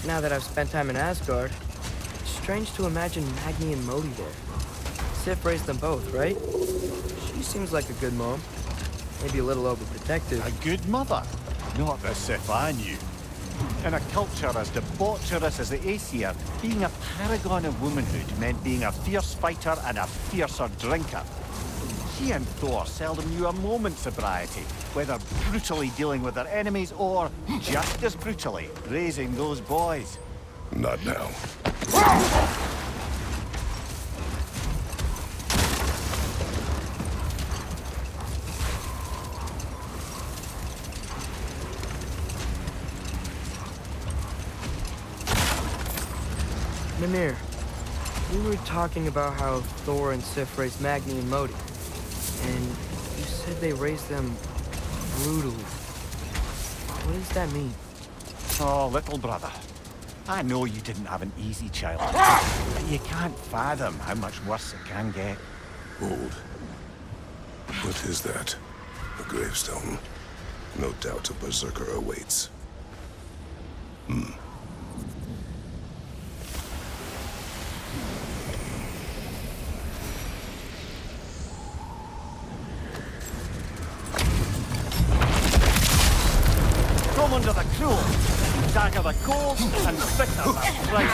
Now that I've spent time in Asgard, it's strange to imagine Magni and Modi there. Sif raised them both, right? She seems like a good mom. Maybe a little overprotective. A good mother? Not the Sif I knew. In a culture as debaucherous as the Aesir, being a paragon of womanhood meant being a fierce fighter and a fiercer drinker. She and Thor seldom knew a moment's sobriety, whether brutally dealing with their enemies or, just as brutally, raising those boys. Not now. Mimir, we were talking about how Thor and Sif raised Magni and Modi, and you said they raised them brutally. What does that mean? Oh, little brother. I know you didn't have an easy childhood, but you can't fathom how much worse it can get. Hold. What is that? A gravestone. No doubt a berserker awaits. Come under the cruel, dagger the cold, and bitter the bright.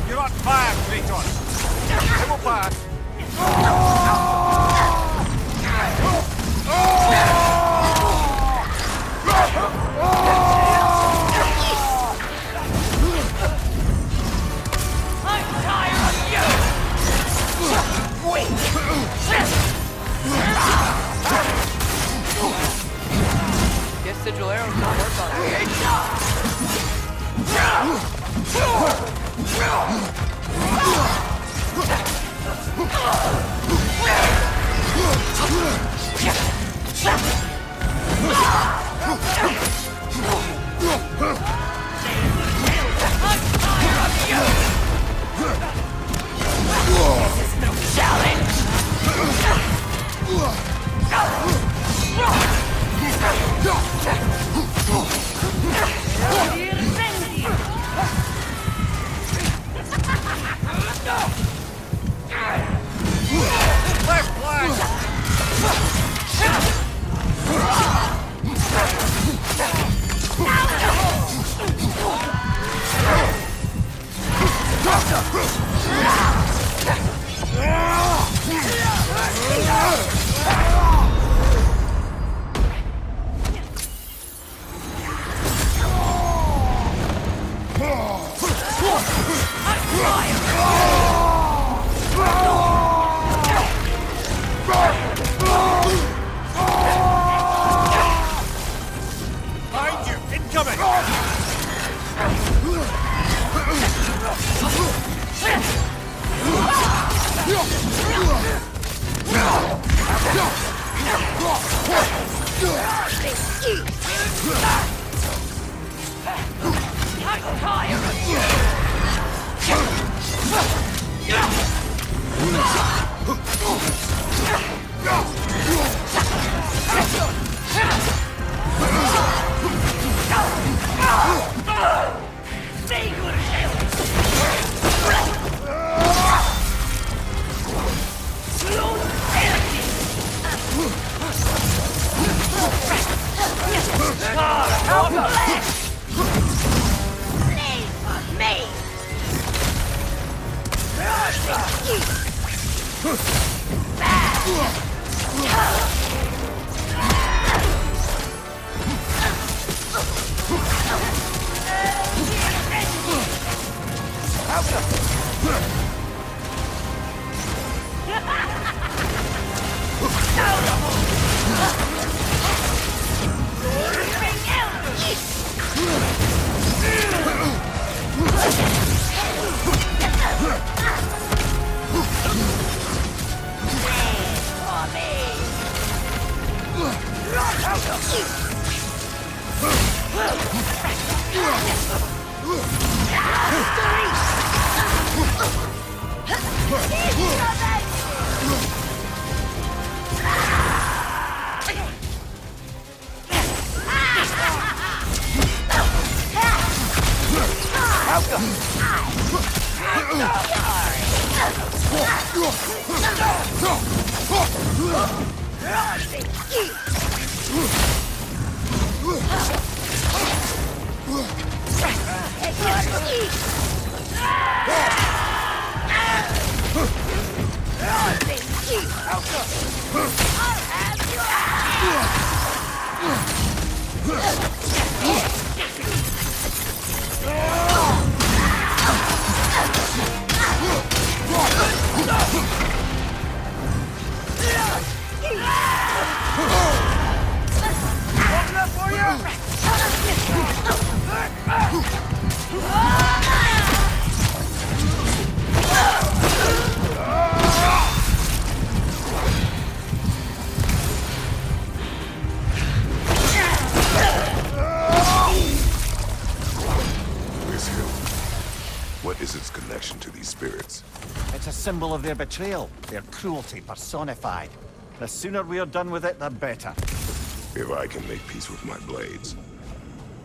You're on fire, Kratos! I will pass! Guess Sigil Arrows don't work on it. Yeah! This hill. What is its connection to these spirits? It's a symbol of their betrayal, their cruelty personified. The sooner we're done with it, the better. If I can make peace with my blades.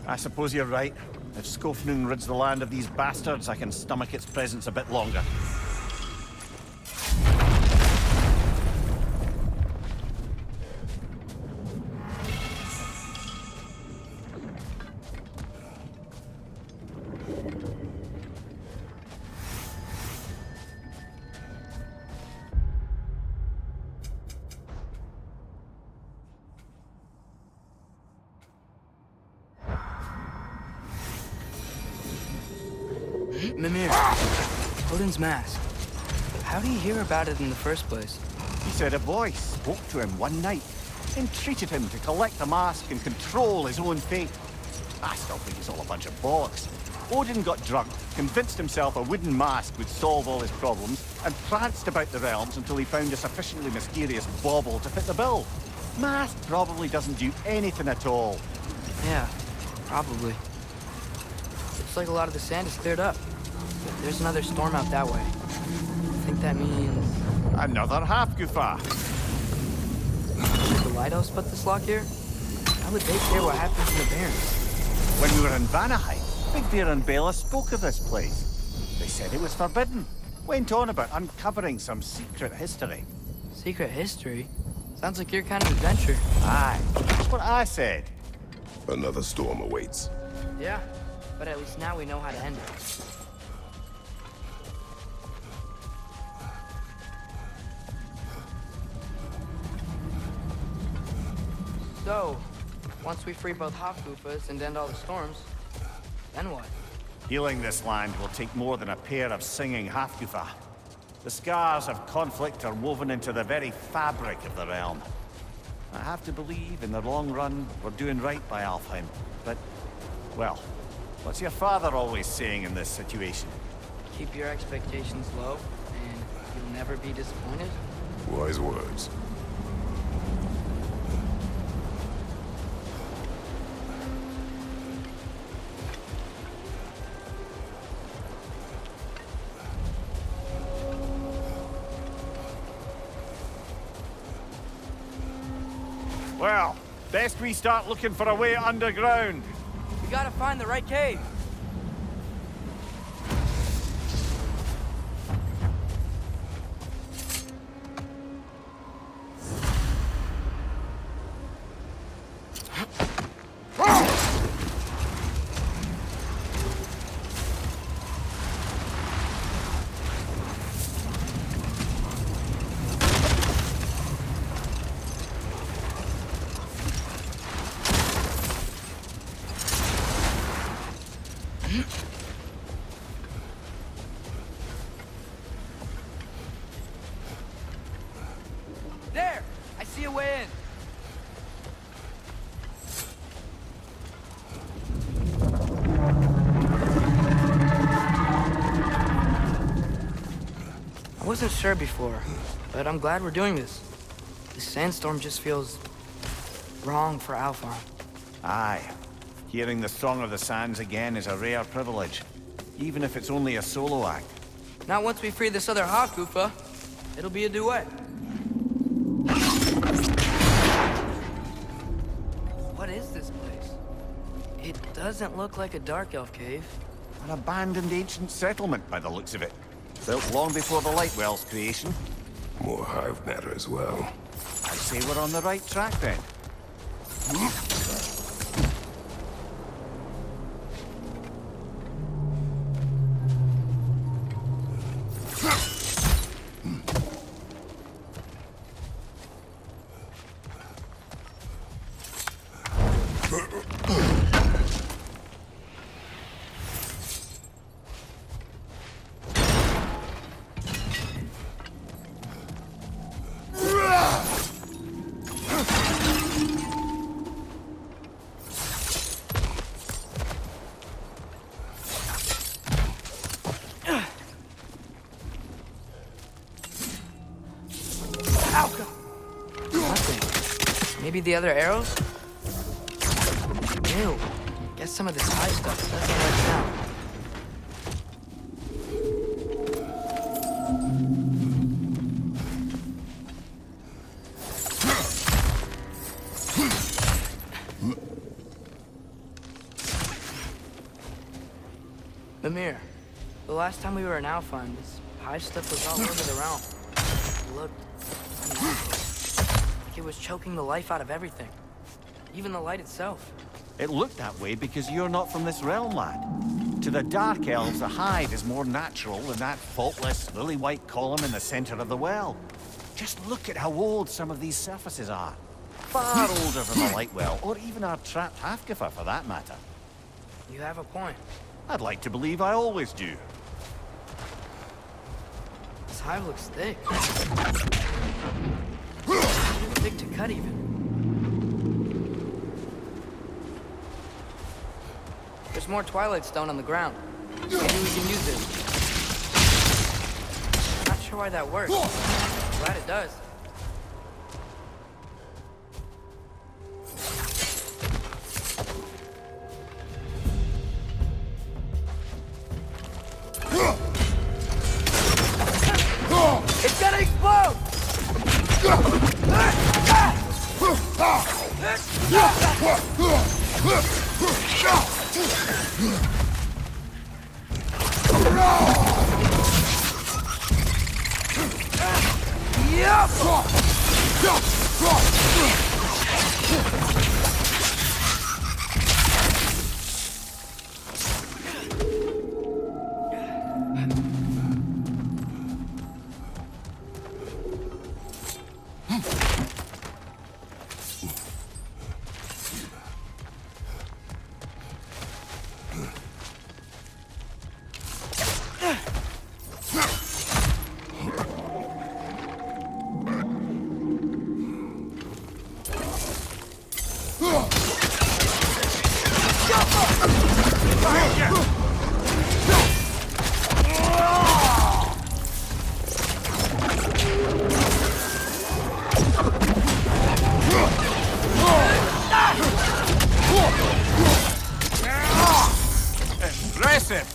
I suppose you're right. If Skofnung rids the land of these bastards, I can stomach its presence a bit longer. Mimir, Odin's mask. How did he hear about it in the first place? He said a voice spoke to him one night, entreated him to collect the mask and control his own fate. I still think it's all a bunch of bollocks. Odin got drunk, convinced himself a wooden mask would solve all his problems, and pranced about the realms until he found a sufficiently mysterious bauble to fit the bill. Mask probably doesn't do anything at all. Yeah, probably. Looks like a lot of the sand is cleared up. There's another storm out that way. I think that means... Another half-goofa. Did the Lighthouse put this lock here? How would they care what happens in the Barrens? When we were in Vanaheim, Big Bear and Bela spoke of this place. They said it was forbidden. Went on about uncovering some secret history. Secret history? Sounds like your kind of adventure. Aye, that's what I said. Another storm awaits. Yeah, but at least now we know how to end it. So, once we free both Hofgufas and end all the storms, then what? Healing this land will take more than a pair of singing Hafgufa. The scars of conflict are woven into the very fabric of the realm. I have to believe, in the long run, we're doing right by Alfheim. But, well, what's your father always saying in this situation? Keep your expectations low, and you'll never be disappointed? Wise words. Well, best we start looking for a way underground. We gotta find the right cave. There! I see a way in. I wasn't sure before, but I'm glad we're doing this. This sandstorm just feels wrong for Alpha. Aye. Hearing the Song of the Sands again is a rare privilege, even if it's only a solo act. Not once we free this other hawk, Goofa. It'll be a duet. What is this place? It doesn't look like a Dark Elf cave. An abandoned ancient settlement by the looks of it. Built long before the Lightwell's creation. More hive matter as well. I say we're on the right track then. Nothing. Maybe the other arrows? Ew. Guess some of this high stuff doesn't work now. Mimir, the last time we were in Alpha, this hive stuff was all over the realm. It looked like it was choking the life out of everything. Even the light itself. It looked that way because you're not from this realm, lad. To the Dark Elves, a hive is more natural than that faultless, lily-white column in the center of the well. Just look at how old some of these surfaces are. Far older than the Lightwell, or even our trapped Halfgiffer for that matter. You have a point. I'd like to believe I always do. This hive looks thick. Too thick to cut even. There's more Twilight Stone on the ground. Maybe we can use it. Not sure why that works. Glad it does. It's gonna explode! Impressive!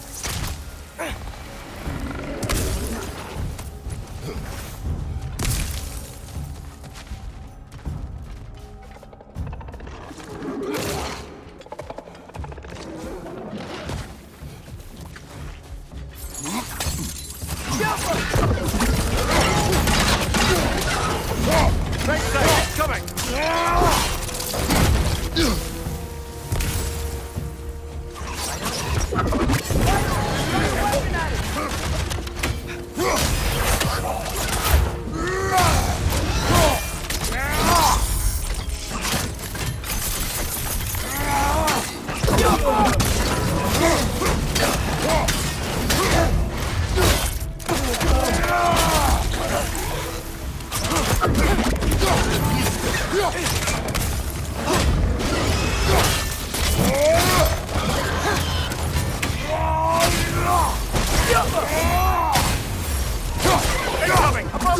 Incoming! Above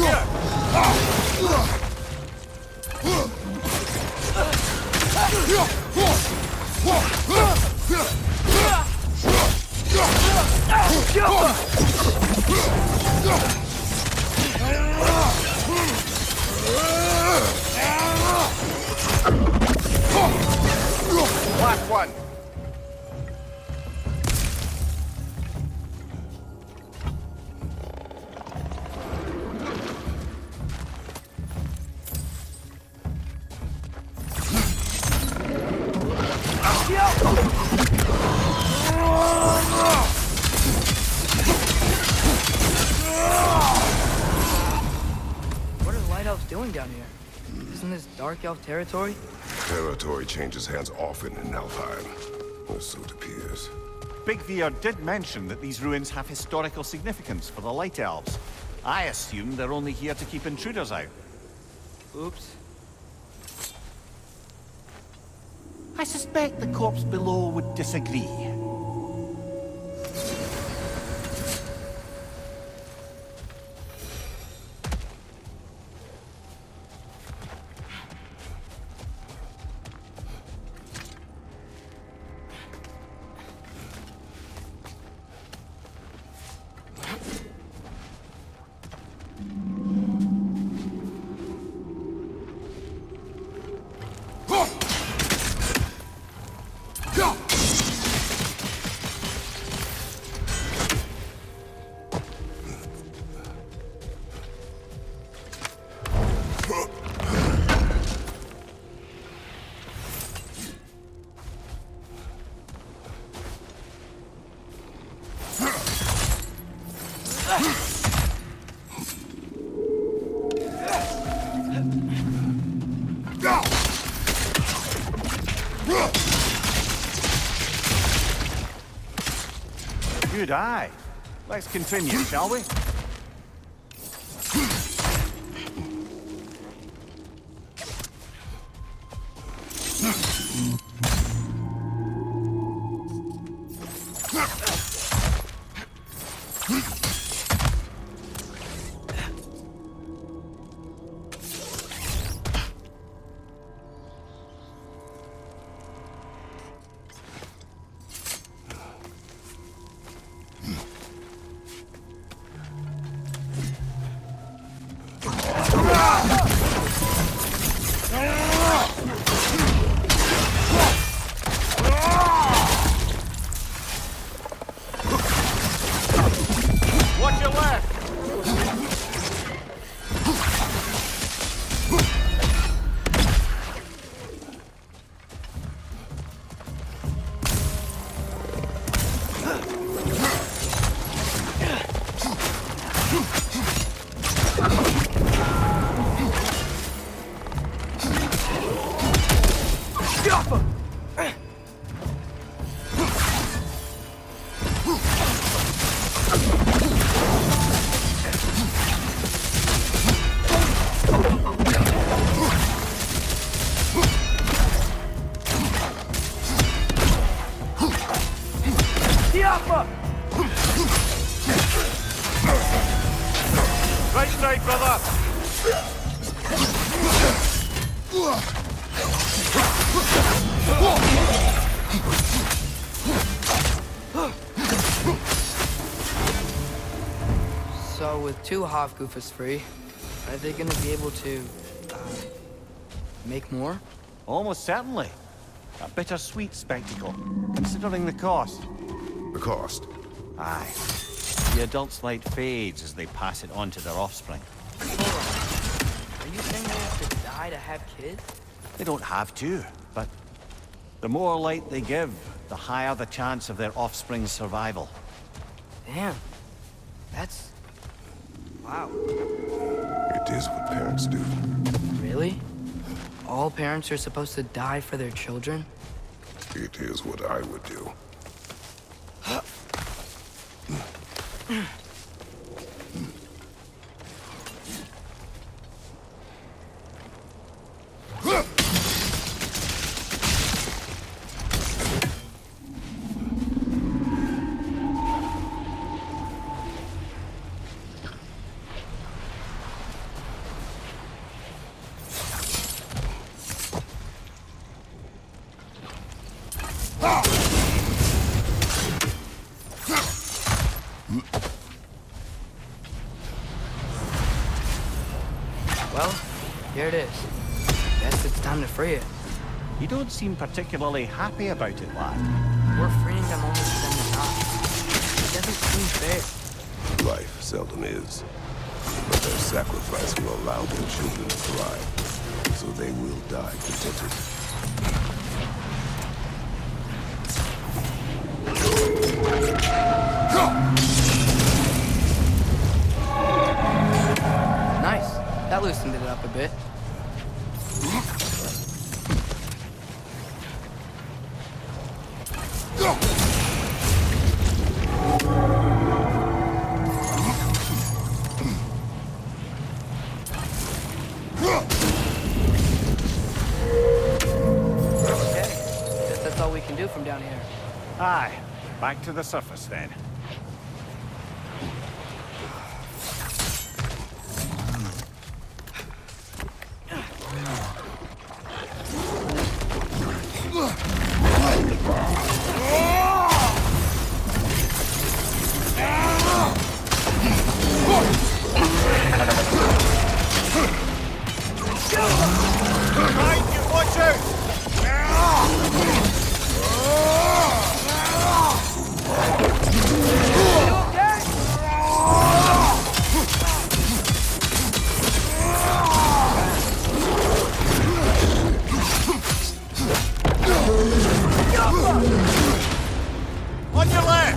Last one! What are the Light Elves doing down here? Isn't this Dark Elf territory? Territory changes hands often in Alfheim, or so it appears. Big Veer did mention that these ruins have historical significance for the Light Elves. I assume they're only here to keep intruders out. Oops. I suspect the corpse below would disagree. Good eye. Let's continue, shall we? Watch your left! Right side, brother! So with two Hofgoofers free, are they gonna be able to, make more? Almost certainly. A bittersweet spectacle, considering the cost. The cost? Aye. The adult's light fades as they pass it on to their offspring. Hold on. Are you saying they have to die die to have kids? They don't have to, but the more light they give, the higher the chance of their offspring's survival. Damn. That's... wow. It is what parents do. Really? All parents are supposed to die for their children? It is what I would do. Well, here it is. Guess it's time to free it. You don't seem particularly happy about it, lad. We're freeing them only for them to die. It doesn't seem fair. Life seldom is. But their sacrifice will allow their children to thrive. So they will die contented. Nice. That loosened it up a bit. Okay. Guess that's all we can do from down here. Aye, back to the surface then. Watch out! On your left!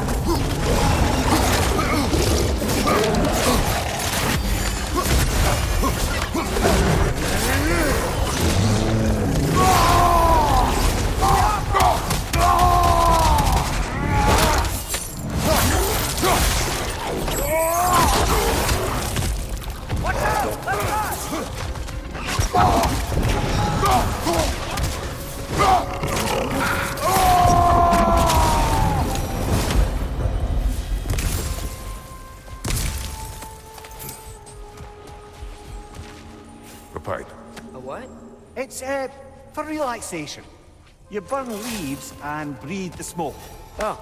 A pipe. A what? It's, for relaxation. You burn leaves and breathe the smoke. Oh,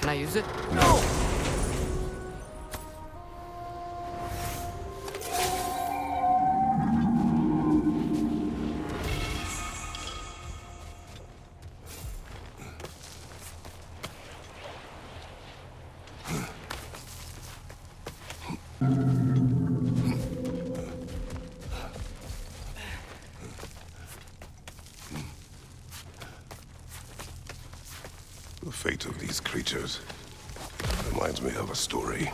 can I use it? No! The fate of these creatures reminds me of a story.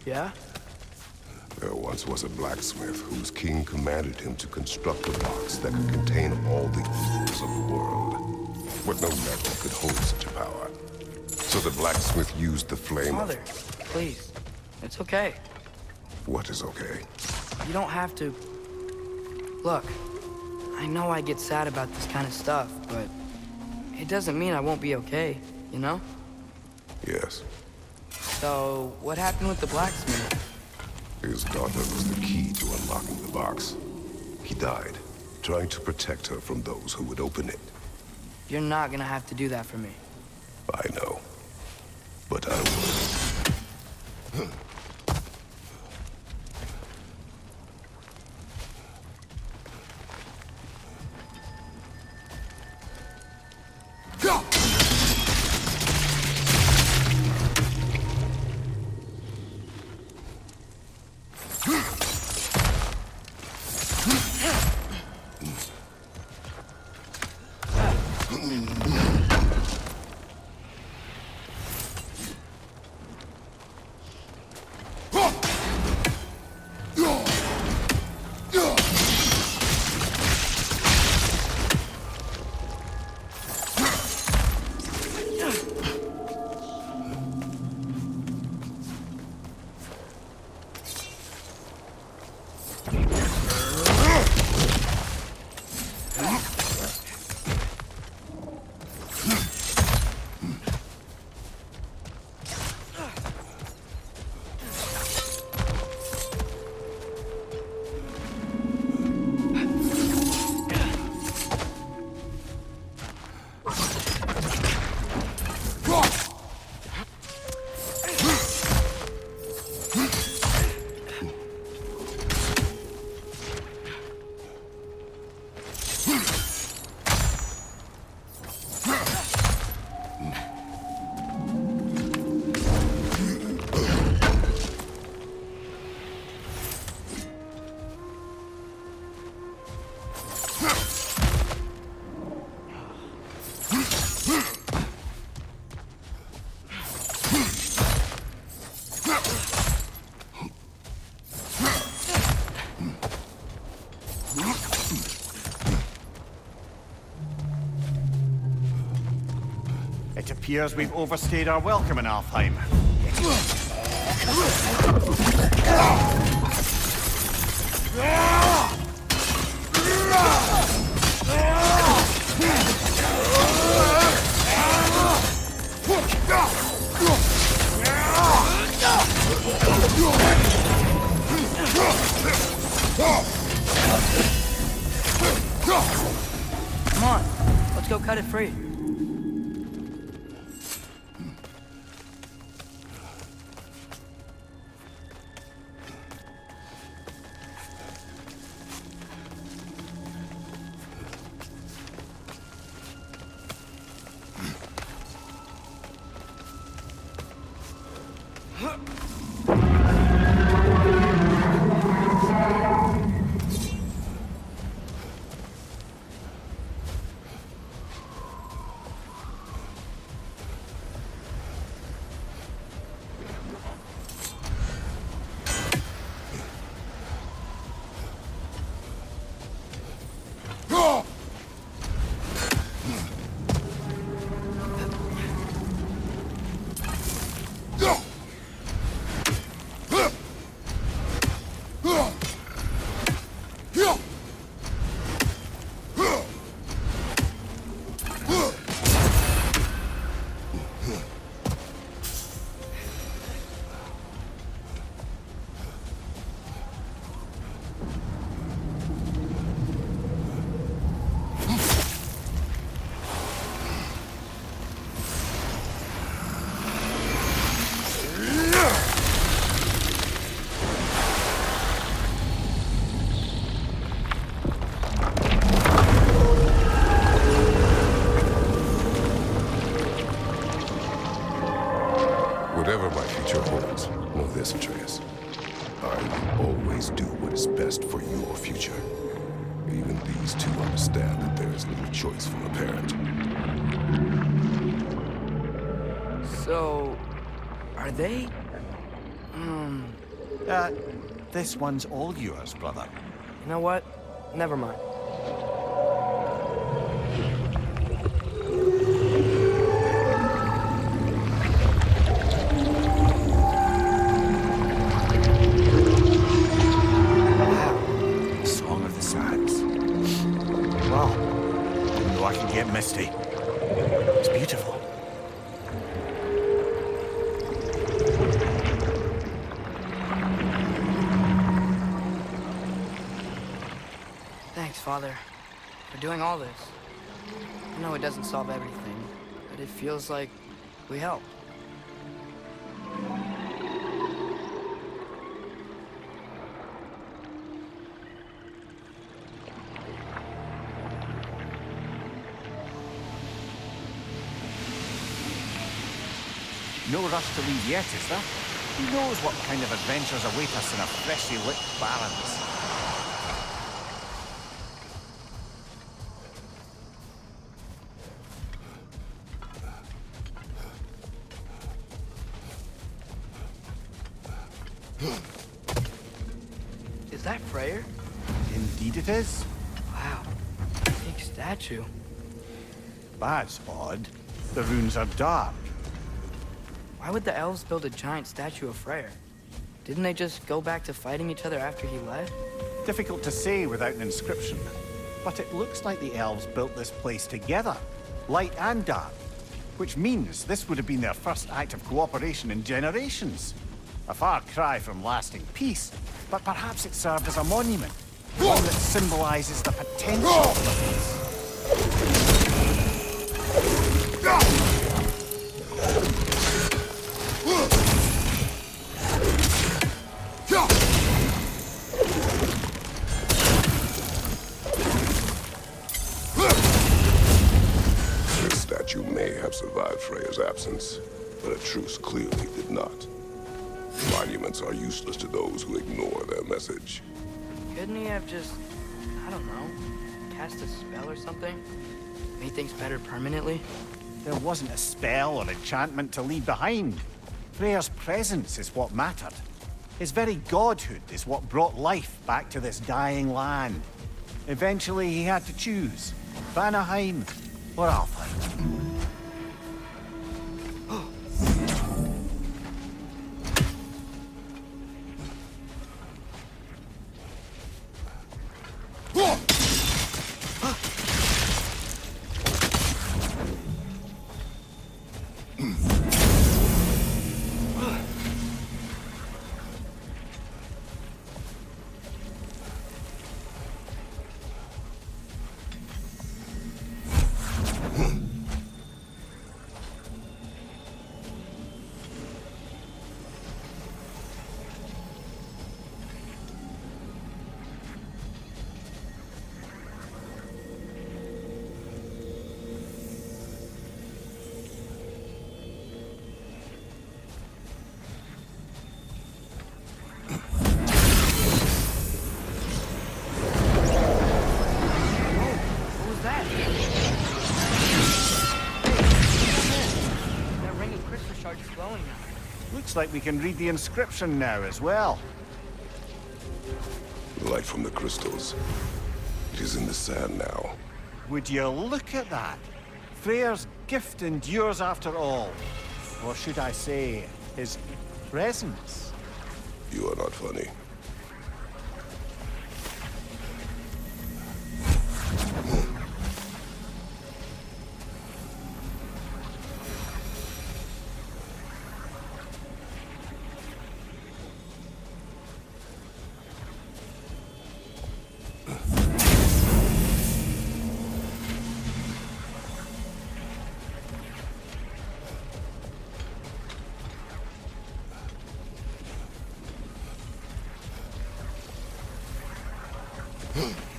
Yeah? There once was a blacksmith whose king commanded him to construct a box that could contain all the evils of the world. But no metal could hold such a power. So the blacksmith used the flame of... Mother, please. It's okay. What is okay? You don't have to... Look, I know I get sad about this kind of stuff, but it doesn't mean I won't be okay, you know? Yes. So, what happened with the blacksmith? His daughter was the key to unlocking the box. He died, trying to protect her from those who would open it. You're not gonna have to do that for me. I know. But I will. It appears we've overstayed our welcome in Alfheim. Come on, let's go cut it free. Whatever my future holds, know this, Atreus. I will always do what is best for your future. Even these two understand that there is little choice from a parent. So, are they? This one's all yours, brother. You know what? Never mind. Song of the Sands. Wow. Didn't know I could get misty. It's beautiful. Thanks, Father, for doing all this. I know it doesn't solve everything, but it feels like we helped. No rush to leave yet, is there? Who knows what kind of adventures await us in our freshly lit barrens? Is that Freyr? Indeed it is. Wow. Big statue. That's odd. The runes are dark. Why would the elves build a giant statue of Freyr? Didn't they just go back to fighting each other after he left? Difficult to say without an inscription. But it looks like the elves built this place together, light and dark. Which means this would have been their first act of cooperation in generations. A far cry from lasting peace, but perhaps it served as a monument. One that symbolizes the potential for peace. This statue may have survived Freya's absence, but a truce clearly did not. Monuments are useless to those who ignore their message. Couldn't he have just, I don't know, cast a spell or something? Made things better permanently? There wasn't a spell or enchantment to leave behind. Freya's presence is what mattered. His very godhood is what brought life back to this dying land. Eventually he had to choose, Vanaheim or Alfheim. Looks like we can read the inscription now as well. Light from the crystals. It is in the sand now. Would you look at that? Freyr's gift endures after all. Or should I say, his presence? You are not funny.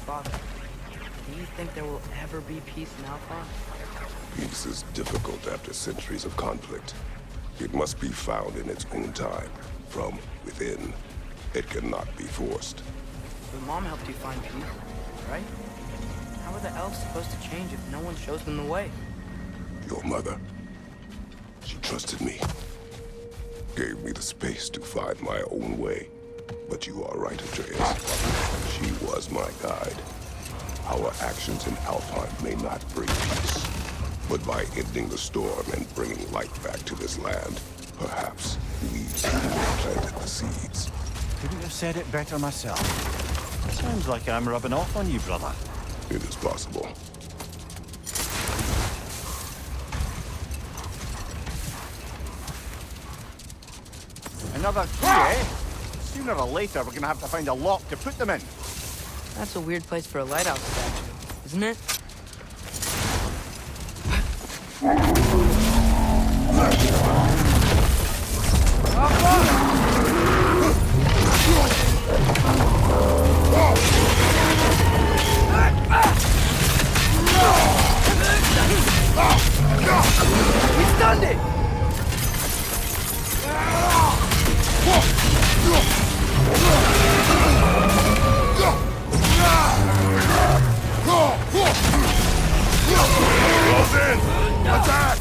Father, do you think there will ever be peace in Alpha? Peace is difficult after centuries of conflict. It must be found in its own time, from within. It cannot be forced. But Mom helped you find peace, right? How are the elves supposed to change if no one shows them the way? Your mother, she trusted me. Gave me the space to find my own way. But you are right, Atreus. She was my guide. Our actions in Alfheim may not bring peace, but by ending the storm and bringing light back to this land, perhaps we planted the seeds. Couldn't have said it better myself. Sounds like I'm rubbing off on you, brother. It is possible. Another key, eh? Sooner or later, we're gonna have to find a lock to put them in. That's a weird place for a lighthouse statue, isn't it? We stunned it! Close in! Attack!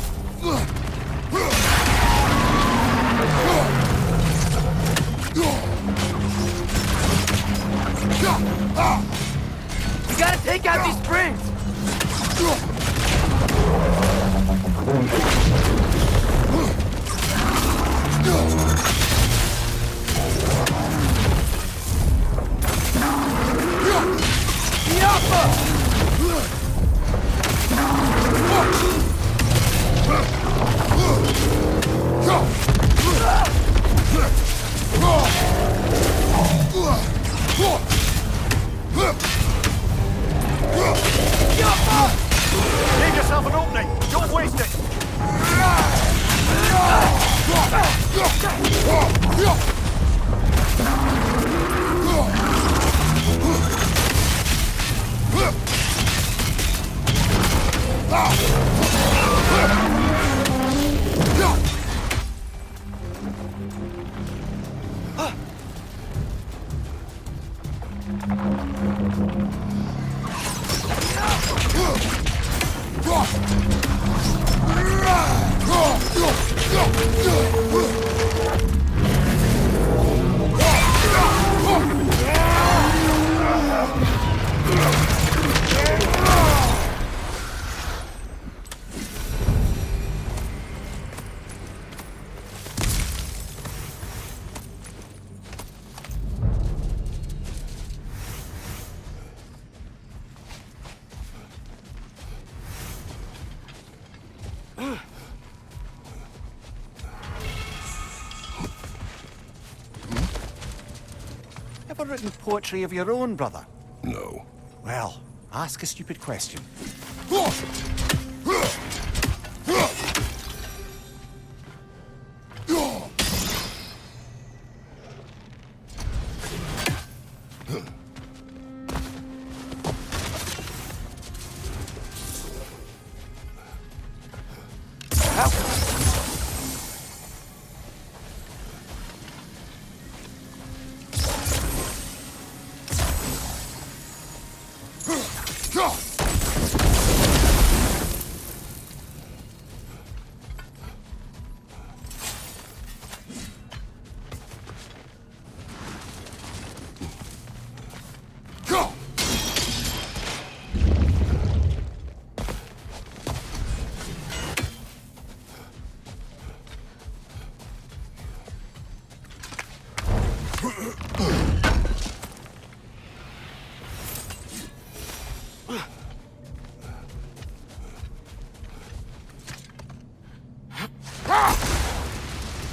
Ever written poetry of your own, brother? No. Well, ask a stupid question.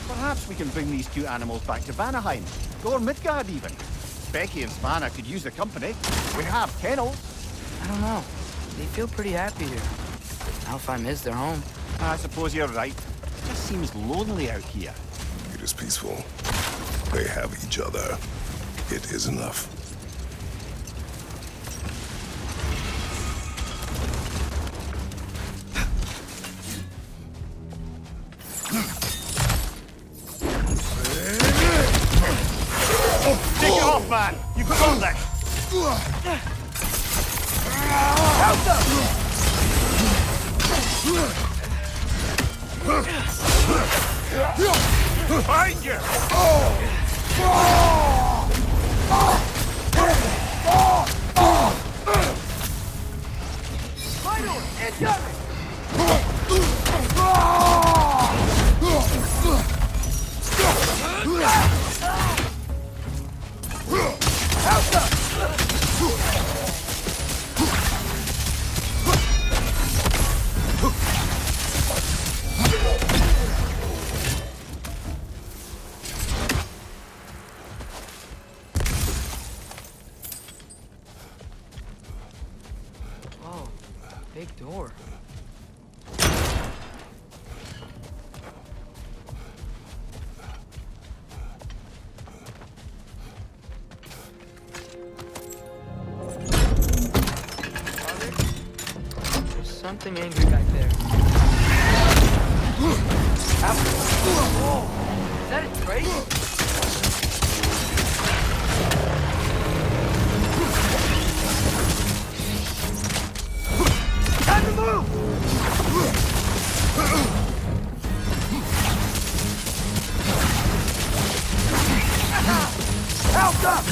Perhaps we can bring these two animals back to Vanaheim, or Midgard even. Becky and Spanna could use the company. We have kennels. I don't know. They feel pretty happy here. Alfheim is their home. I suppose you're right. It just seems lonely out here. It is peaceful. They have each other. It is enough. Take it off, man! You've got this! Behind you! Final! Incoming! Whoa, big door. There's something angry back there. Whoa! Is that a drake? Time to move! Help up!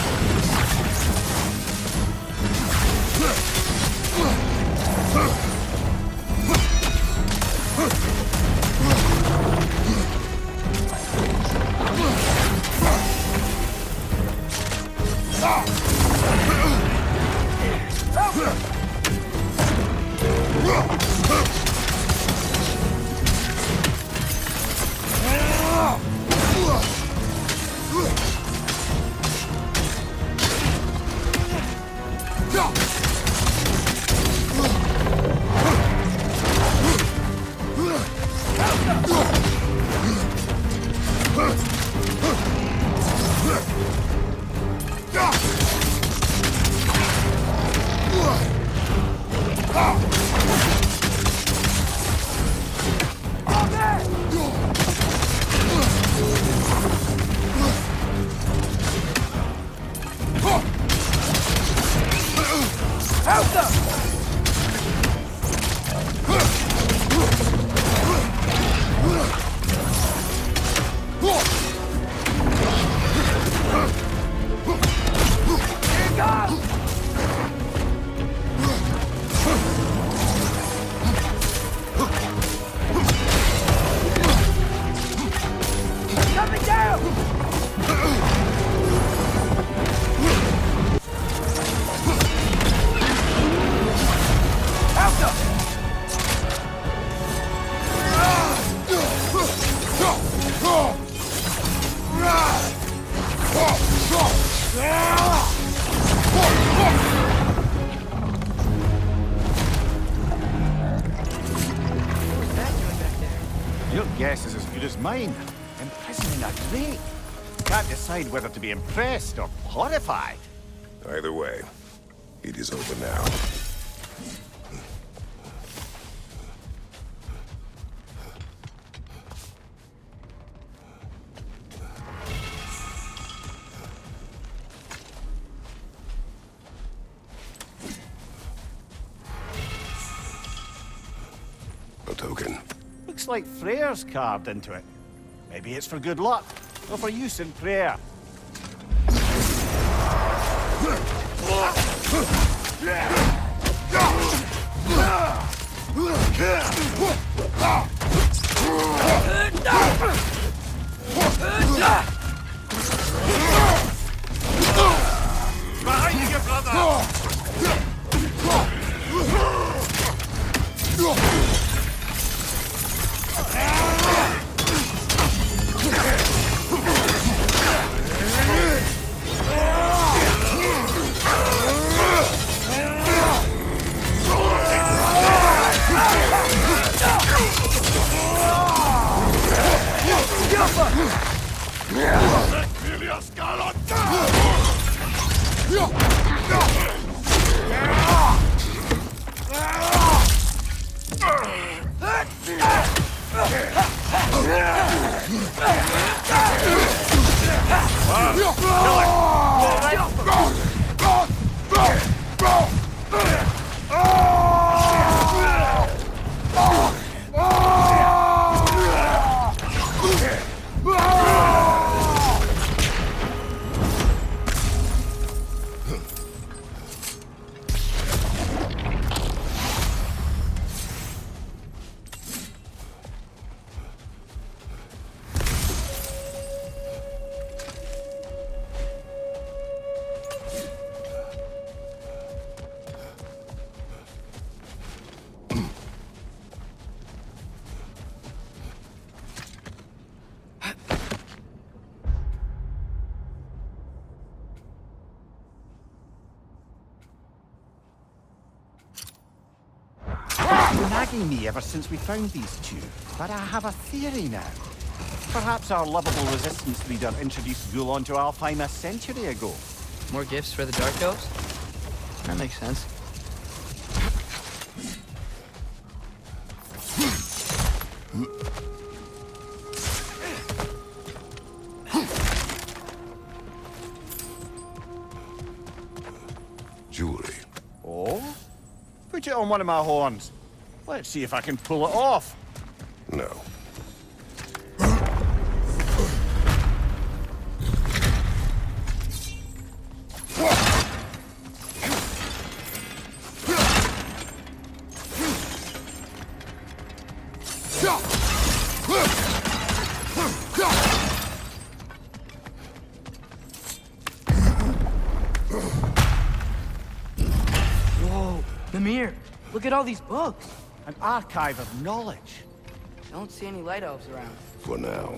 Your guess is as good as mine. Imprisoning a Drake. Can't decide whether to be impressed or horrified. Either way, it is over now. A token. Looks like Freyr's carved into it. Maybe it's for good luck, or for use in prayer. Behind you, brother! Nagging me ever since we found these two, but I have a theory now. Perhaps our lovable resistance leader introduced Ghoul onto Alfheim a century ago. More gifts for the Dark Elves? That makes sense. Jewelry. Oh? Put it on one of my horns. Let's see if I can pull it off. No. Whoa, Mimir, look at all these books. An archive of knowledge. Don't see any light elves around. For now.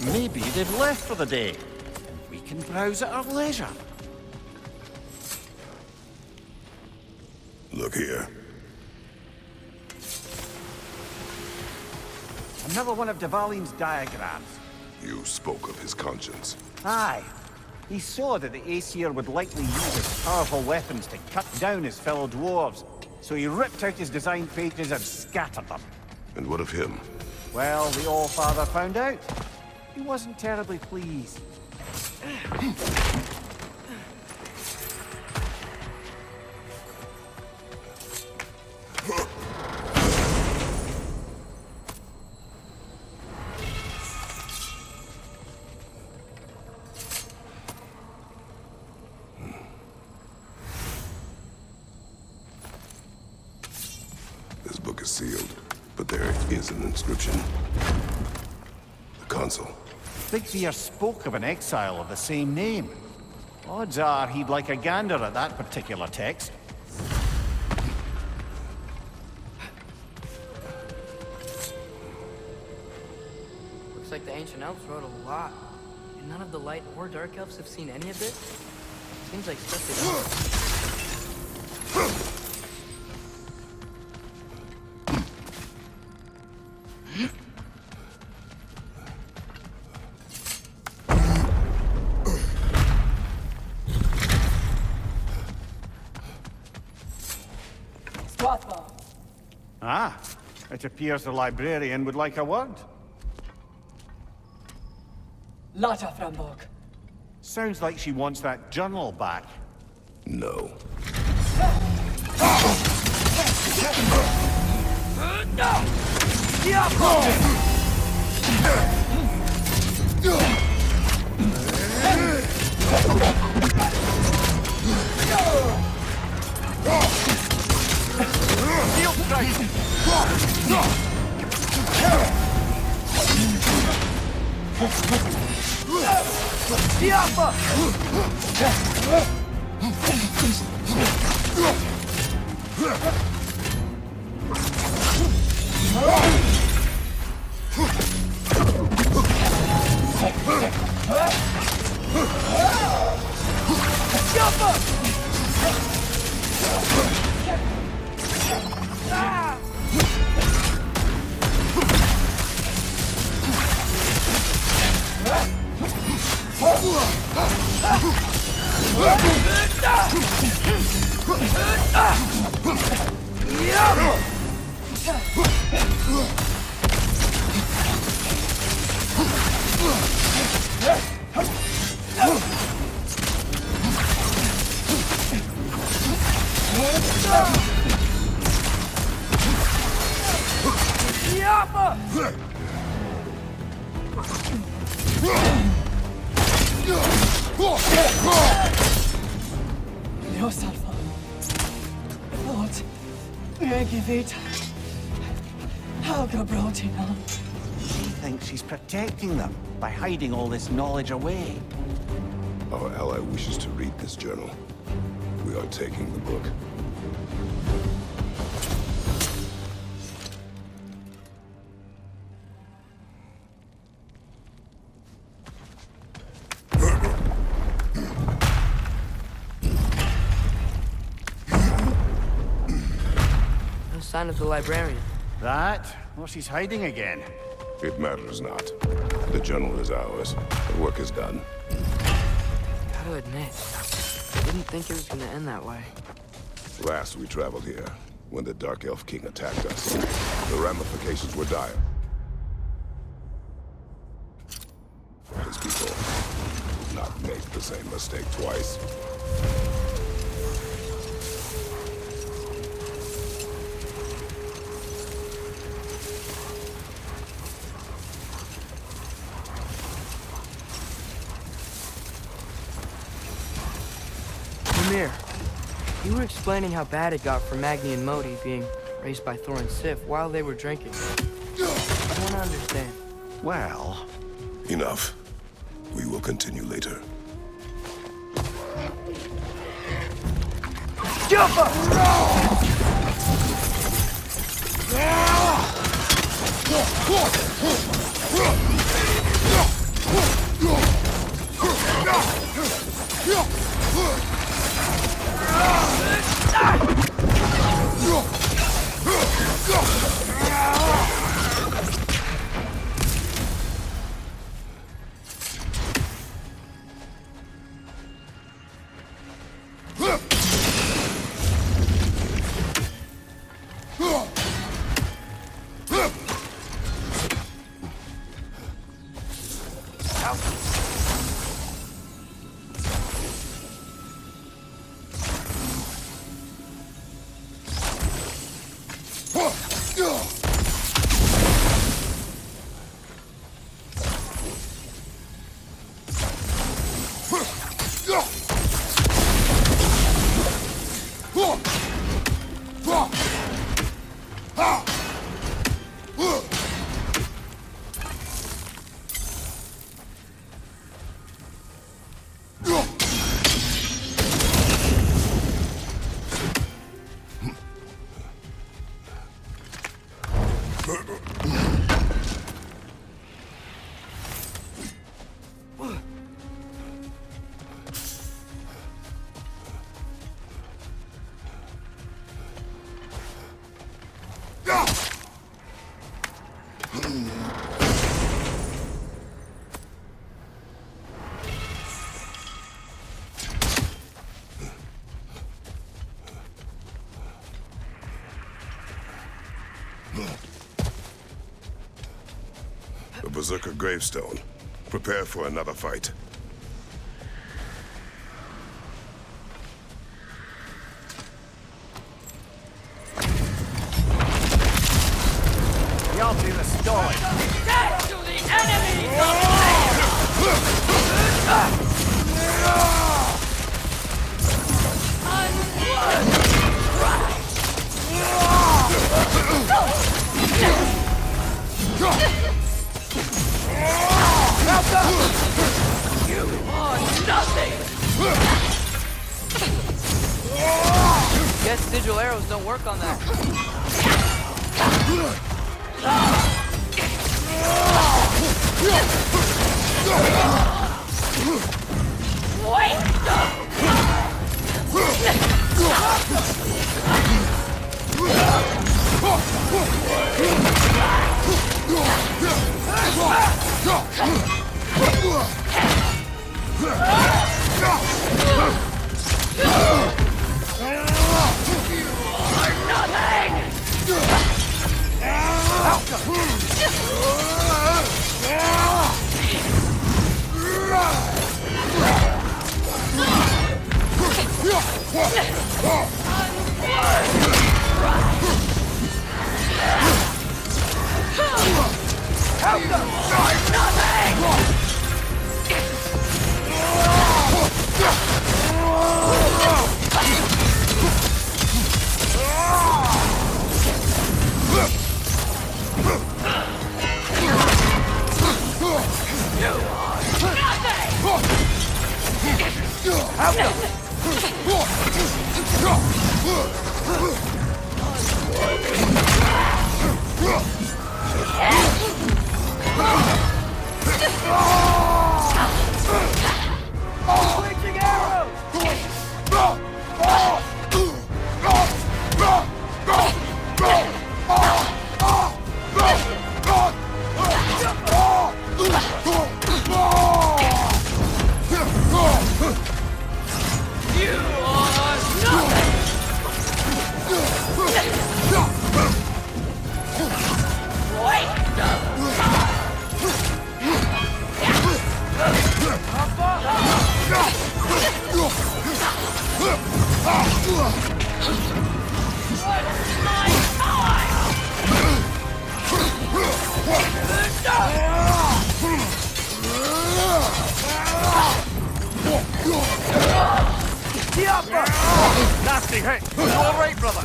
Maybe they've left for the day. And we can browse at our leisure. Look here. Another one of Dvalin's diagrams. You spoke of his conscience. Aye. He saw that the Aesir would likely use his powerful weapons to cut down his fellow dwarves. So he ripped out his design pages and scattered them. And what of him? Well, the All-Father found out. He wasn't terribly pleased. This book is sealed, but there is an inscription. The console. Big Bear spoke of an exile of the same name. Odds are he'd like a gander at that particular text. Looks like the ancient elves wrote a lot. And none of the light or dark elves have seen any of it? Seems like stuff they don't. Ah, it appears the librarian would like a word. Lata Frambog. Sounds like she wants that journal back. No. Field strike! Yourself. What? Megivita. How Gabroti now? She thinks she's protecting them by hiding all this knowledge away. Our ally wishes to read this journal. We are taking the book. No sign of the librarian. That? Or she's hiding again. It matters not. The journal is ours. The work is done. Gotta admit, I didn't think it was gonna end that way. Last we traveled here, when the Dark Elf King attacked us, the ramifications were dire. His people did not make the same mistake twice. Mimir, you were explaining how bad it got for Magni and Modi being raised by Thor and Sif while they were drinking. I want to understand. Well... Enough. We will continue later. The Berserker gravestone. Prepare for another fight. Y'all do the stalling. Death to the enemies of You are nothing! Guess sigil arrows don't work on that. Nasty hit. You all right, brother?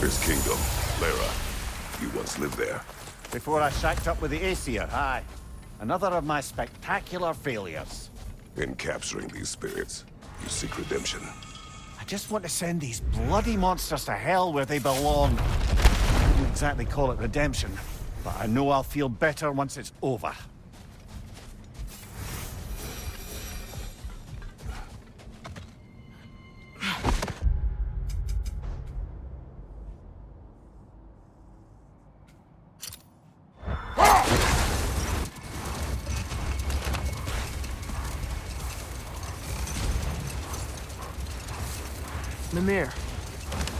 His kingdom, Lara. You once lived there. Before I shacked up with the Aesir, aye. Another of my spectacular failures. In capturing these spirits, you seek redemption. I just want to send these bloody monsters to hell where they belong. I wouldn't exactly call it redemption, but I know I'll feel better once it's over. Mimir,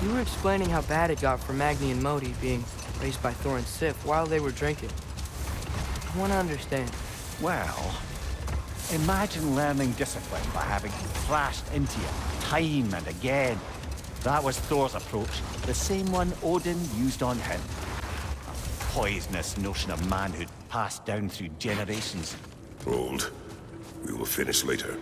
you were explaining how bad it got for Magni and Modi being raised by Thor and Sif while they were drinking. I want to understand. Well, imagine learning discipline by having thrashed into it time and again. That was Thor's approach, the same one Odin used on him. A poisonous notion of manhood passed down through generations. Hold. We will finish later.